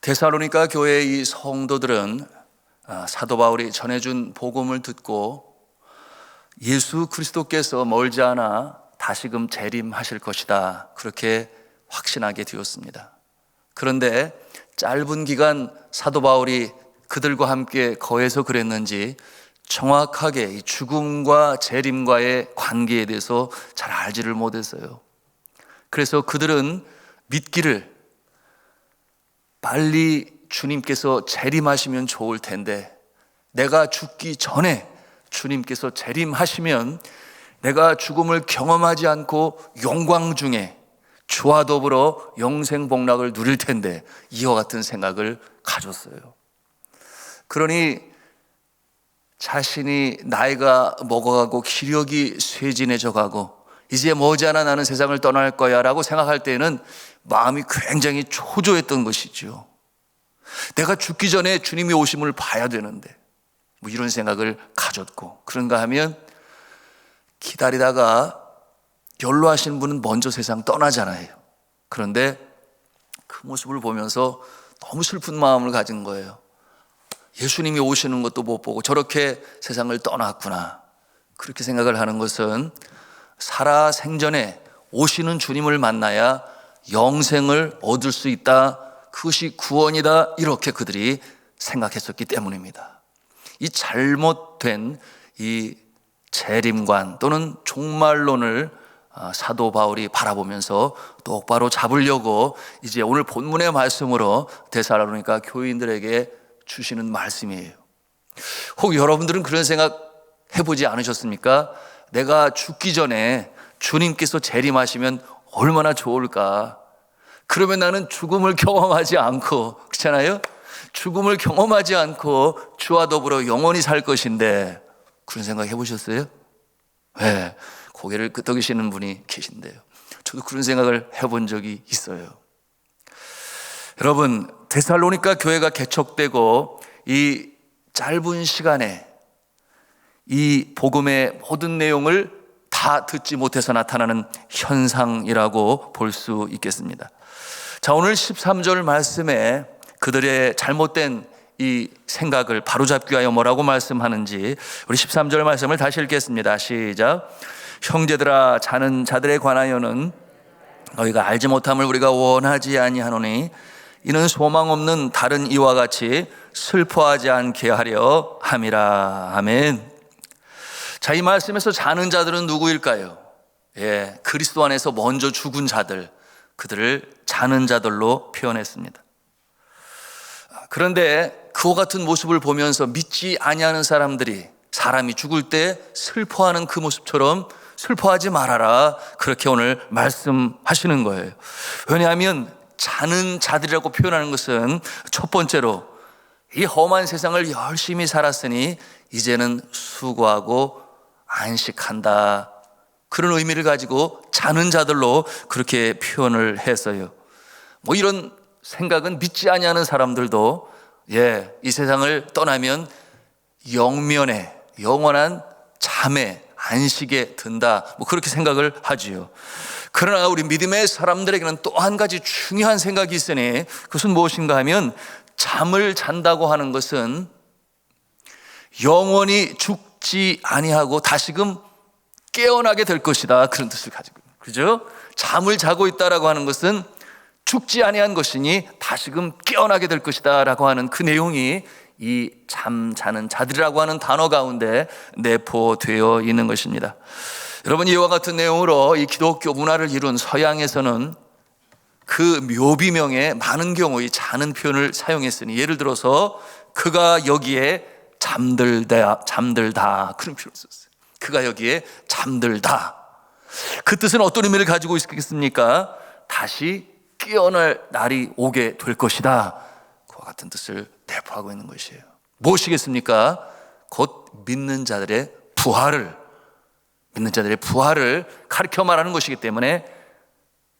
데살로니가 교회의 이 성도들은 사도 바울이 전해준 복음을 듣고 예수 그리스도께서 멀지 않아 다시금 재림하실 것이다, 그렇게 확신하게 되었습니다. 그런데 짧은 기간 사도 바울이 그들과 함께 거해서 그랬는지 정확하게 이 죽음과 재림과의 관계에 대해서 잘 알지를 못했어요. 그래서 그들은 믿기를 빨리 주님께서 재림하시면 좋을 텐데, 내가 죽기 전에 주님께서 재림하시면 내가 죽음을 경험하지 않고 영광 중에 주와 더불어 영생 복락을 누릴 텐데, 이와 같은 생각을 가졌어요. 그러니 자신이 나이가 먹어가고 기력이 쇠진해져 가고 이제 머지않아 나는 세상을 떠날 거야 라고 생각할 때에는 마음이 굉장히 초조했던 것이죠. 내가 죽기 전에 주님이 오심을 봐야 되는데, 이런 생각을 가졌고, 그런가 하면 기다리다가 연로하신 분은 먼저 세상 떠나잖아요. 그런데 그 모습을 보면서 너무 슬픈 마음을 가진 거예요. 예수님이 오시는 것도 못 보고 저렇게 세상을 떠났구나. 그렇게 생각을 하는 것은 살아 생전에 오시는 주님을 만나야 영생을 얻을 수 있다, 그것이 구원이다, 이렇게 그들이 생각했었기 때문입니다. 이 잘못된 이 재림관 또는 종말론을 사도 바울이 바라보면서 똑바로 잡으려고 이제 오늘 본문의 말씀으로 데살로니가 교인들에게 주시는 말씀이에요. 혹 여러분들은 그런 생각 해보지 않으셨습니까? 내가 죽기 전에 주님께서 재림하시면 얼마나 좋을까? 그러면 나는 죽음을 경험하지 않고, 그렇잖아요? 죽음을 경험하지 않고 주와 더불어 영원히 살 것인데, 그런 생각 해보셨어요? 네, 고개를 끄덕이시는 분이 계신데요. 저도 그런 생각을 해본 적이 있어요. 여러분, 데살로니가 교회가 개척되고 이 짧은 시간에 이 복음의 모든 내용을 다 듣지 못해서 나타나는 현상이라고 볼 수 있겠습니다. 자, 오늘 13절 말씀에 그들의 잘못된 이 생각을 바로잡기 위하여 뭐라고 말씀하는지 우리 13절 말씀을 다시 읽겠습니다. 시작. 형제들아, 자는 자들에 관하여는 너희가 알지 못함을 우리가 원하지 아니하노니 이는 소망 없는 다른 이와 같이 슬퍼하지 않게 하려 함이라. 아멘. 자, 이 말씀에서 자는 자들은 누구일까요? 그리스도 안에서 먼저 죽은 자들, 그들을 자는 자들로 표현했습니다. 그런데 그와 같은 모습을 보면서 믿지 아니하는 사람들이 사람이 죽을 때 슬퍼하는 그 모습처럼 슬퍼하지 말아라, 그렇게 오늘 말씀하시는 거예요. 왜냐하면 자는 자들이라고 표현하는 것은 첫 번째로 이 험한 세상을 열심히 살았으니 이제는 수고하고 안식한다, 그런 의미를 가지고 자는 자들로 그렇게 표현을 했어요. 이런 생각은 믿지 아니하는 사람들도 이 세상을 떠나면 영면에 영원한 잠에 안식에 든다, 그렇게 생각을 하지요. 그러나 우리 믿음의 사람들에게는 또 한 가지 중요한 생각이 있으니 그것은 무엇인가 하면 잠을 잔다고 하는 것은 영원히 죽지 아니하고 다시금 깨어나게 될 것이다, 그런 뜻을 가지고 있는 거죠. 잠을 자고 있다라고 하는 것은 죽지 아니한 것이니 다시금 깨어나게 될 것이다 라고 하는 그 내용이 이 잠자는 자들이라고 하는 단어 가운데 내포되어 있는 것입니다. 여러분, 이와 같은 내용으로 이 기독교 문화를 이룬 서양에서는 그 묘비명에 많은 경우 이 자는 표현을 사용했으니, 예를 들어서 그가 여기에 잠들다 그런 표현을 썼어요. 그가 여기에 잠들다. 그 뜻은 어떤 의미를 가지고 있겠습니까? 다시 깨어날 날이 오게 될 것이다, 그와 같은 뜻을 내포하고 있는 것이에요. 무엇이겠습니까? 곧 믿는 자들의 부활을 가르쳐 말하는 것이기 때문에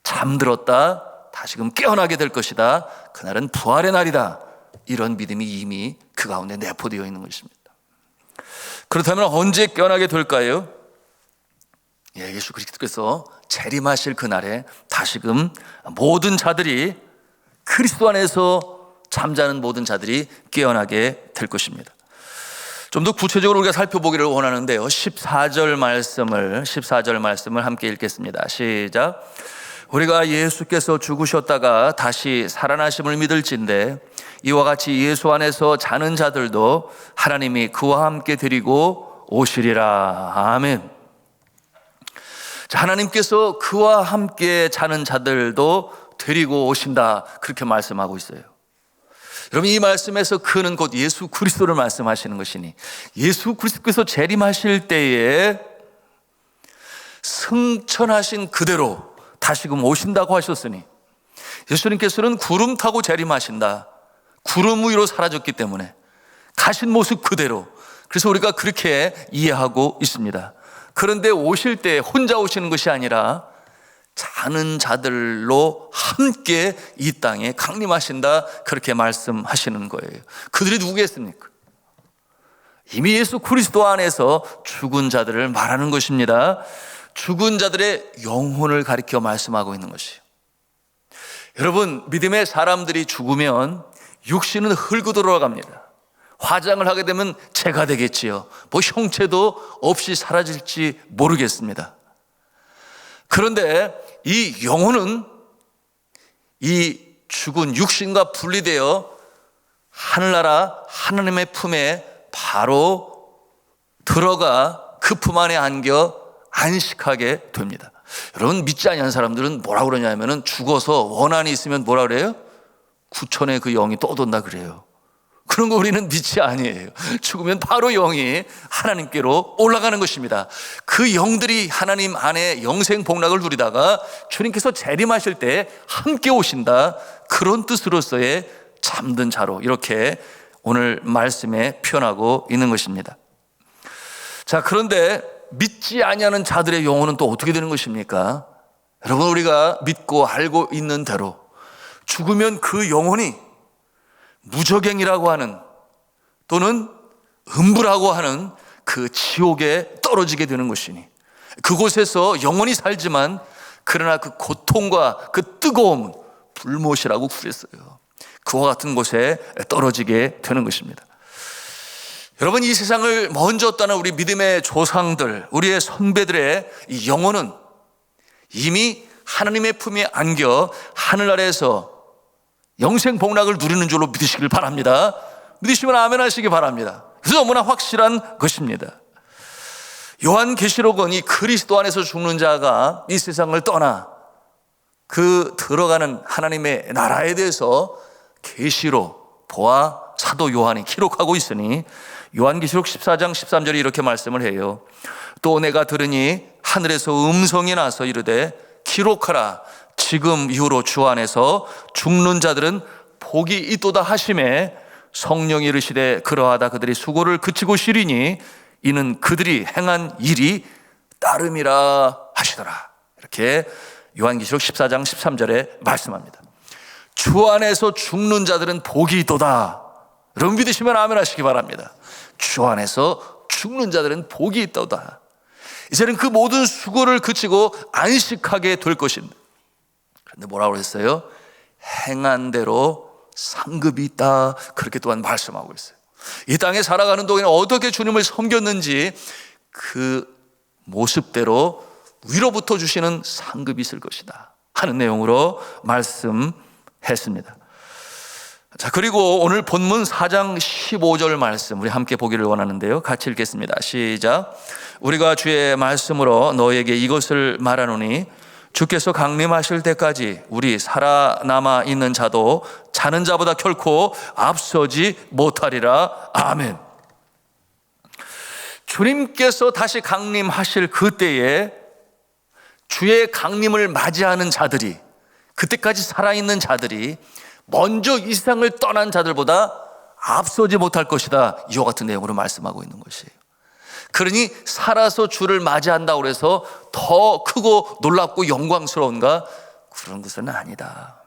잠들었다 다시금 깨어나게 될 것이다, 그날은 부활의 날이다, 이런 믿음이 이미 그 가운데 내포되어 있는 것입니다. 그렇다면 언제 깨어나게 될까요? 예수 그리스도께서 재림하실 그날에 다시금 모든 자들이, 그리스도 안에서 잠자는 모든 자들이 깨어나게 될 것입니다. 좀 더 구체적으로 우리가 살펴보기를 원하는데요, 14절 말씀을 함께 읽겠습니다. 시작. 우리가 예수께서 죽으셨다가 다시 살아나심을 믿을진대 이와 같이 예수 안에서 자는 자들도 하나님이 그와 함께 데리고 오시리라. 아멘. 자, 하나님께서 그와 함께 자는 자들도 데리고 오신다, 그렇게 말씀하고 있어요. 여러분, 이 말씀에서 그는 곧 예수 그리스도를 말씀하시는 것이니, 예수 그리스도께서 재림하실 때에 승천하신 그대로 다시금 오신다고 하셨으니, 예수님께서는 구름 타고 재림하신다. 구름 위로 사라졌기 때문에 가신 모습 그대로, 그래서 우리가 그렇게 이해하고 있습니다. 그런데 오실 때 혼자 오시는 것이 아니라 자는 자들로 함께 이 땅에 강림하신다, 그렇게 말씀하시는 거예요. 그들이 누구겠습니까? 이미 예수 그리스도 안에서 죽은 자들을 말하는 것입니다. 죽은 자들의 영혼을 가리켜 말씀하고 있는 것이에요. 여러분, 믿음의 사람들이 죽으면 육신은 흙으로 돌아갑니다. 화장을 하게 되면 재가 되겠지요. 뭐 형체도 없이 사라질지 모르겠습니다. 그런데 이 영혼은 이 죽은 육신과 분리되어 하늘나라 하나님의 품에 바로 들어가 그 품 안에 안겨 안식하게 됩니다. 여러분, 믿지 아니하는 사람들은 뭐라 그러냐면은 죽어서 원한이 있으면 뭐라 그래요? 구천의 그 영이 떠돈다 그래요. 그런 거 우리는 믿지 아니에요. 죽으면 바로 영이 하나님께로 올라가는 것입니다. 그 영들이 하나님 안에 영생 복락을 누리다가 주님께서 재림하실 때 함께 오신다, 그런 뜻으로서의 잠든 자로, 이렇게 오늘 말씀에 표현하고 있는 것입니다. 자, 그런데 믿지 아니하는 자들의 영혼은 또 어떻게 되는 것입니까? 여러분, 우리가 믿고 알고 있는 대로 죽으면 그 영혼이 무저갱이라고 하는, 또는 음부라고 하는 그 지옥에 떨어지게 되는 것이니, 그곳에서 영원히 살지만 그러나 그 고통과 그 뜨거움은 불못이라고 그랬어요. 그와 같은 곳에 떨어지게 되는 것입니다. 여러분, 이 세상을 먼저 떠난 우리 믿음의 조상들, 우리의 선배들의 이 영혼은 이미 하나님의 품에 안겨 하늘나라에서 영생 복락을 누리는 줄로 믿으시길 바랍니다. 믿으시면 아멘 하시기 바랍니다. 그래서 너무나 확실한 것입니다. 요한계시록은 이 그리스도 안에서 죽는 자가 이 세상을 떠나 그 들어가는 하나님의 나라에 대해서 계시로 보아 사도 요한이 기록하고 있으니, 요한계시록 14장 13절에 이렇게 말씀을 해요. 또 내가 들으니 하늘에서 음성이 나서 이르되 기록하라. 지금 이후로 주 안에서 죽는 자들은 복이 있도다 하심에 성령이 이르시되 그러하다 그들이 수고를 그치고 쉬리니 이는 그들이 행한 일이 따름이라 하시더라. 이렇게 요한계시록 14장 13절에 말씀합니다. 주 안에서 죽는 자들은 복이 있도다. 여러분, 믿으시면 아멘 하시기 바랍니다. 주 안에서 죽는 자들은 복이 있도다. 이제는 그 모든 수고를 그치고 안식하게 될 것입니다. 그런데 뭐라고 했어요? 행한 대로 상급이 있다, 그렇게 또한 말씀하고 있어요. 이 땅에 살아가는 동안 어떻게 주님을 섬겼는지 그 모습대로 위로부터 주시는 상급이 있을 것이다 하는 내용으로 말씀했습니다. 자, 그리고 오늘 본문 4장 15절 말씀 우리 함께 보기를 원하는데요, 같이 읽겠습니다. 시작. 우리가 주의 말씀으로 너에게 이것을 말하노니 주께서 강림하실 때까지 우리 살아남아 있는 자도 자는 자보다 결코 앞서지 못하리라. 아멘. 주님께서 다시 강림하실 그때에 주의 강림을 맞이하는 자들이, 그때까지 살아있는 자들이 먼저 이 세상을 떠난 자들보다 앞서지 못할 것이다, 이와 같은 내용으로 말씀하고 있는 것이에요. 그러니 살아서 주를 맞이한다고 해서 더 크고 놀랍고 영광스러운가? 그런 것은 아니다.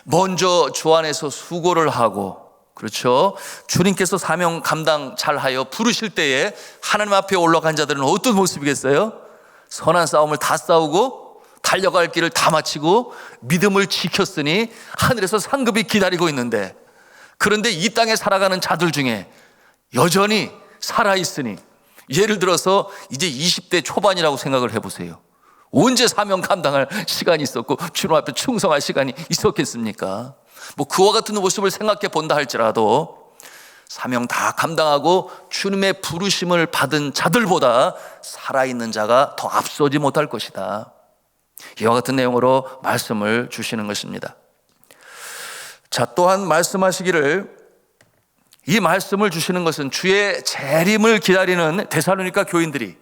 먼저 주 안에서 수고를 하고, 그렇죠, 주님께서 사명 감당 잘하여 부르실 때에 하나님 앞에 올라간 자들은 어떤 모습이겠어요? 선한 싸움을 다 싸우고 달려갈 길을 다 마치고 믿음을 지켰으니 하늘에서 상급이 기다리고 있는데, 그런데 이 땅에 살아가는 자들 중에 여전히 살아있으니, 예를 들어서 이제 20대 초반이라고 생각을 해보세요. 언제 사명 감당할 시간이 있었고 주님 앞에 충성할 시간이 있었겠습니까? 뭐 그와 같은 모습을 생각해 본다 할지라도 사명 다 감당하고 주님의 부르심을 받은 자들보다 살아있는 자가 더 앞서지 못할 것이다. 이와 같은 내용으로 말씀을 주시는 것입니다. 자, 또한 말씀하시기를, 이 말씀을 주시는 것은 주의 재림을 기다리는 데살로니가 교인들이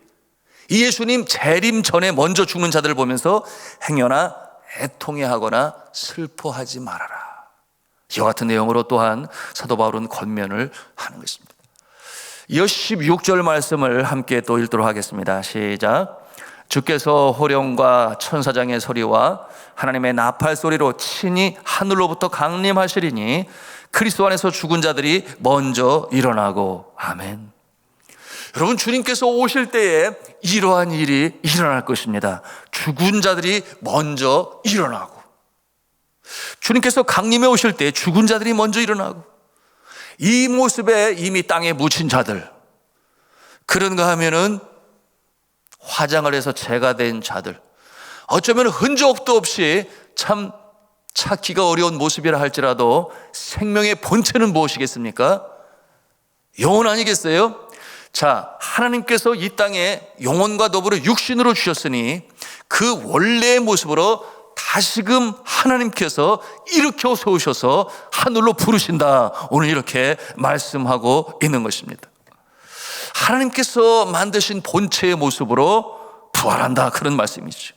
이 예수님 재림 전에 먼저 죽는 자들을 보면서 행여나 애통해하거나 슬퍼하지 말아라. 이와 같은 내용으로 또한 사도 바울은 권면을 하는 것입니다. 이어 16절 말씀을 함께 또 읽도록 하겠습니다. 시작. 주께서 호령과 천사장의 소리와 하나님의 나팔 소리로 친히 하늘로부터 강림하시리니 그리스도 안에서 죽은 자들이 먼저 일어나고. 아멘. 여러분, 주님께서 오실 때에 이러한 일이 일어날 것입니다. 죽은 자들이 먼저 일어나고, 주님께서 강림해 오실 때 죽은 자들이 먼저 일어나고, 이 모습에 이미 땅에 묻힌 자들, 그런가 하면은 화장을 해서 재가 된 자들, 어쩌면 흔적도 없이 참 찾기가 어려운 모습이라 할지라도 생명의 본체는 무엇이겠습니까? 영혼 아니겠어요? 자, 하나님께서 이 땅에 영혼과 더불어 육신으로 주셨으니 그 원래의 모습으로 다시금 하나님께서 일으켜 세우셔서 하늘로 부르신다. 오늘 이렇게 말씀하고 있는 것입니다. 하나님께서 만드신 본체의 모습으로 부활한다, 그런 말씀이죠.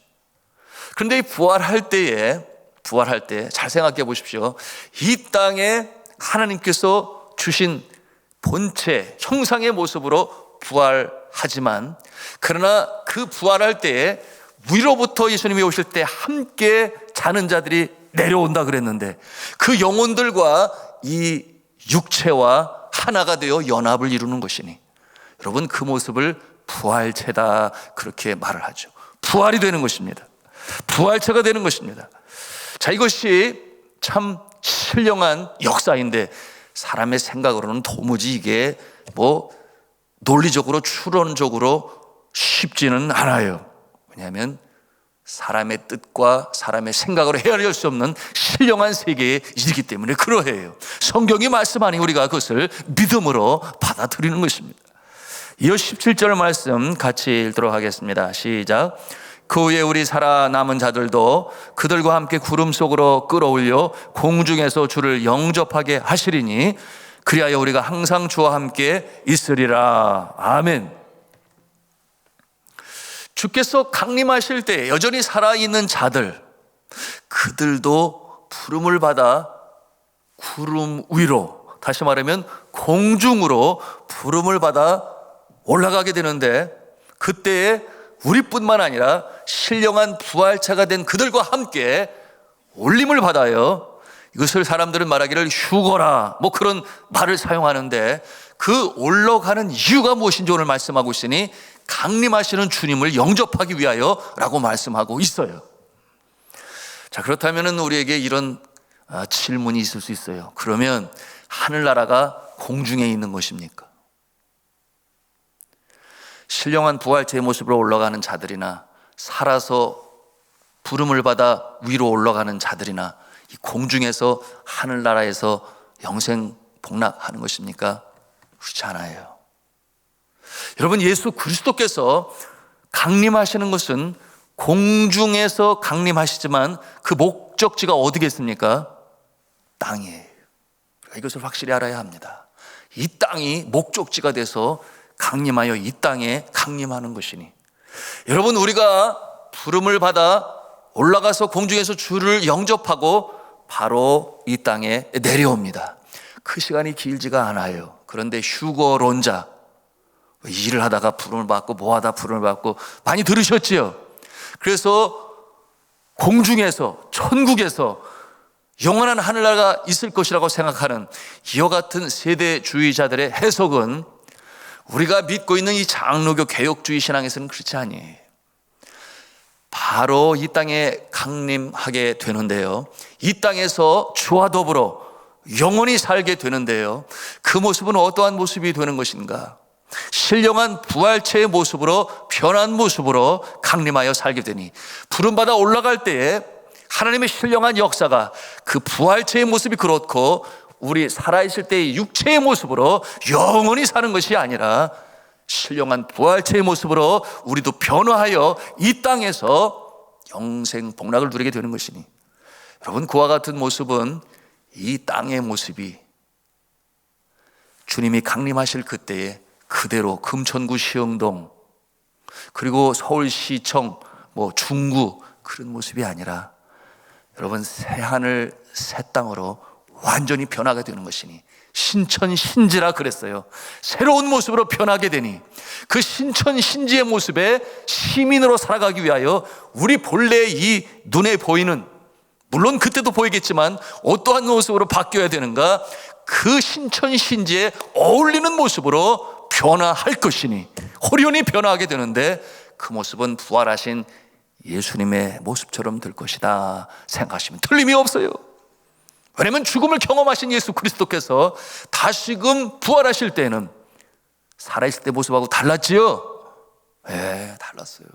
그런데 이 부활할 때 잘 생각해 보십시오. 이 땅에 하나님께서 주신 본체, 형상의 모습으로 부활하지만, 그러나 그 부활할 때에 위로부터 예수님이 오실 때 함께 자는 자들이 내려온다 그랬는데, 그 영혼들과 이 육체와 하나가 되어 연합을 이루는 것이니, 여러분, 그 모습을 부활체다, 그렇게 말을 하죠. 부활이 되는 것입니다. 부활체가 되는 것입니다. 자, 이것이 참 신령한 역사인데 사람의 생각으로는 도무지 이게 뭐 논리적으로 추론적으로 쉽지는 않아요. 왜냐하면 사람의 뜻과 사람의 생각으로 헤아릴 수 없는 신령한 세계의 일이기 때문에 그러해요. 성경이 말씀하니 우리가 그것을 믿음으로 받아들이는 것입니다. 이어 17절 말씀 같이 읽도록 하겠습니다. 시작. 그 후에 우리 살아남은 자들도 그들과 함께 구름 속으로 끌어올려 공중에서 주를 영접하게 하시리니 그리하여 우리가 항상 주와 함께 있으리라. 아멘. 주께서 강림하실 때 여전히 살아있는 자들, 그들도 부름을 받아 구름 위로, 다시 말하면 공중으로 부름을 받아 올라가게 되는데, 그때에 우리뿐만 아니라 신령한 부활체가 된 그들과 함께 올림을 받아요. 이것을 사람들은 말하기를 휴거라, 뭐 그런 말을 사용하는데, 그 올라가는 이유가 무엇인지 오늘 말씀하고 있으니 강림하시는 주님을 영접하기 위하여 라고 말씀하고 있어요. 자, 그렇다면 우리에게 이런 질문이 있을 수 있어요. 그러면 하늘나라가 공중에 있는 것입니까? 신령한 부활체의 모습으로 올라가는 자들이나 살아서 부름을 받아 위로 올라가는 자들이나 이 공중에서 하늘나라에서 영생 복락하는 것입니까? 그렇지 않아요. 여러분, 예수 그리스도께서 강림하시는 것은 공중에서 강림하시지만 그 목적지가 어디겠습니까? 땅이에요. 이것을 확실히 알아야 합니다. 이 땅이 목적지가 돼서 강림하여 이 땅에 강림하는 것이니, 여러분, 우리가 부름을 받아 올라가서 공중에서 주를 영접하고 바로 이 땅에 내려옵니다. 그 시간이 길지가 않아요. 그런데 휴거론자, 일을 하다가 부름을 받고 뭐하다 부름을 받고 많이 들으셨지요? 그래서 공중에서, 천국에서 영원한 하늘나라가 있을 것이라고 생각하는 이와 같은 세대주의자들의 해석은 우리가 믿고 있는 이 장로교 개혁주의 신앙에서는 그렇지 아니에요. 바로 이 땅에 강림하게 되는데요, 이 땅에서 주와 더불어 영원히 살게 되는데요, 그 모습은 어떠한 모습이 되는 것인가? 신령한 부활체의 모습으로, 변한 모습으로 강림하여 살게 되니, 부름받아 올라갈 때에 하나님의 신령한 역사가 그 부활체의 모습이 그렇고 우리 살아있을 때의 육체의 모습으로 영원히 사는 것이 아니라 신령한 부활체의 모습으로 우리도 변화하여 이 땅에서 영생 복락을 누리게 되는 것이니, 여러분, 그와 같은 모습은 이 땅의 모습이 주님이 강림하실 그때에 그대로 금천구 시흥동 그리고 서울시청 중구 그런 모습이 아니라, 여러분, 새하늘 새 땅으로 완전히 변하게 되는 것이니, 신천신지라 그랬어요. 새로운 모습으로 변하게 되니 그 신천신지의 모습에 시민으로 살아가기 위하여 우리 본래 이 눈에 보이는, 물론 그때도 보이겠지만 어떠한 모습으로 바뀌어야 되는가? 그 신천신지에 어울리는 모습으로 변화할 것이니 호련히 변화하게 되는데, 그 모습은 부활하신 예수님의 모습처럼 될 것이다 생각하시면 틀림이 없어요. 왜냐하면 죽음을 경험하신 예수 그리스도께서 다시금 부활하실 때는 살아있을 때 모습하고 달랐지요? 네, 달랐어요.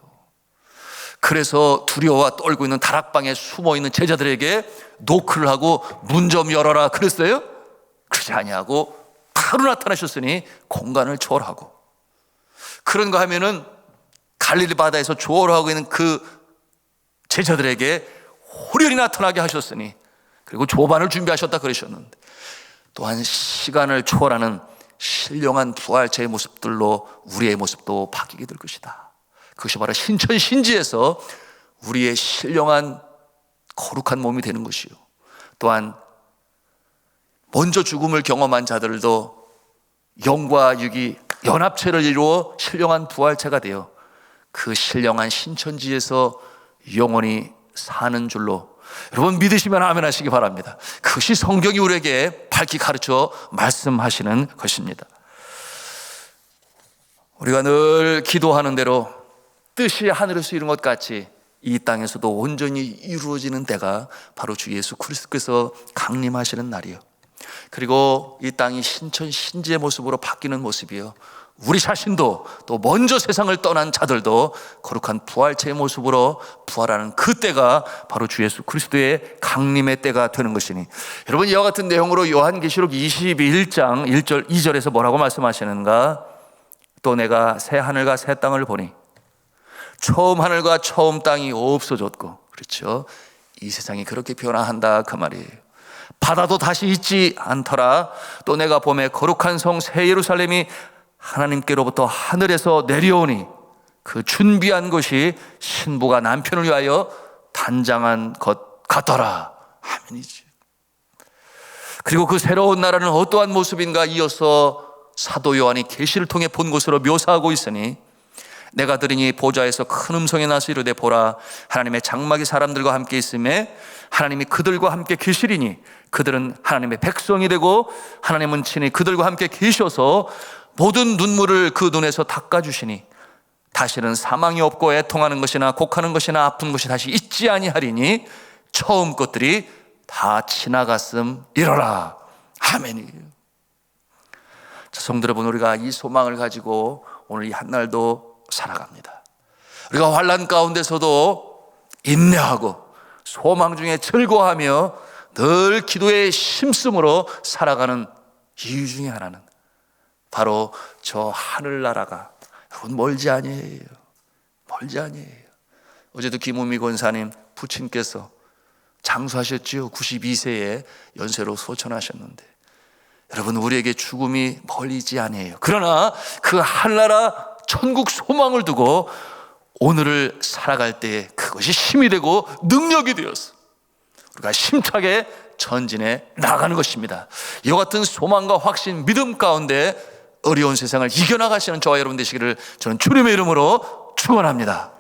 그래서 두려워와 떨고 있는 다락방에 숨어있는 제자들에게 노크를 하고 문 좀 열어라 그랬어요? 그러지 아니하고 바로 나타나셨으니 공간을 초월하고, 그런 거 하면은 갈릴리 바다에서 조얼하고 있는 그 제자들에게 호련히 나타나게 하셨으니, 그리고 조반을 준비하셨다 그러셨는데, 또한 시간을 초월하는 신령한 부활체의 모습들로 우리의 모습도 바뀌게 될 것이다. 그것이 바로 신천신지에서 우리의 신령한 거룩한 몸이 되는 것이요, 또한 먼저 죽음을 경험한 자들도 영과 육이 연합체를 이루어 신령한 부활체가 되어 그 신령한 신천지에서 영원히 사는 줄로 여러분 믿으시면 아멘 하시기 바랍니다. 그것이 성경이 우리에게 밝히 가르쳐 말씀하시는 것입니다. 우리가 늘 기도하는 대로 뜻이 하늘에서 이룬 것 같이 이 땅에서도 온전히 이루어지는 때가 바로 주 예수 그리스도께서 강림하시는 날이요, 그리고 이 땅이 신천신지의 모습으로 바뀌는 모습이요, 우리 자신도 또 먼저 세상을 떠난 자들도 거룩한 부활체의 모습으로 부활하는 그 때가 바로 주 예수 그리스도의 강림의 때가 되는 것이니, 여러분, 이와 같은 내용으로 요한계시록 21장 1절 2절에서 뭐라고 말씀하시는가? 또 내가 새 하늘과 새 땅을 보니 처음 하늘과 처음 땅이 없어졌고, 그렇죠, 이 세상이 그렇게 변화한다 그 말이에요. 바다도 다시 있지 않더라. 또 내가 봄에 거룩한 성 새 예루살렘이 하나님께로부터 하늘에서 내려오니 그 준비한 것이 신부가 남편을 위하여 단장한 것 같더라. 아멘이지. 그리고 그 새로운 나라는 어떠한 모습인가? 이어서 사도 요한이 계시를 통해 본 것으로 묘사하고 있으니, 내가 들으니 보좌에서 큰 음성이 나서 이르되 보라, 하나님의 장막이 사람들과 함께 있음에 하나님이 그들과 함께 계시리니 그들은 하나님의 백성이 되고 하나님은 친히 그들과 함께 계셔서 모든 눈물을 그 눈에서 닦아주시니 다시는 사망이 없고 애통하는 것이나 곡하는 것이나 아픈 것이 다시 있지 아니하리니 처음 것들이 다 지나갔음이로라. 아멘이에요. 자, 성도 여러분, 우리가 이 소망을 가지고 오늘 이 한날도 살아갑니다. 우리가 환난 가운데서도 인내하고 소망 중에 즐거워하며 늘 기도의 심씀으로 살아가는 이유 중에 하나는 바로 저 하늘나라가 여러분 멀지 아니에요. 멀지 아니에요. 어제도 김우미 권사님 부친께서 장수하셨지요. 92세에 연세로 소천하셨는데, 여러분, 우리에게 죽음이 멀리지 아니에요. 그러나 그 하늘나라 천국 소망을 두고 오늘을 살아갈 때 그것이 힘이 되고 능력이 되었어. 우리가 힘차게 전진해 나가는 것입니다. 이와 같은 소망과 확신, 믿음 가운데 어려운 세상을 이겨나가시는 저와 여러분 되시기를 저는 주님의 이름으로 축원합니다.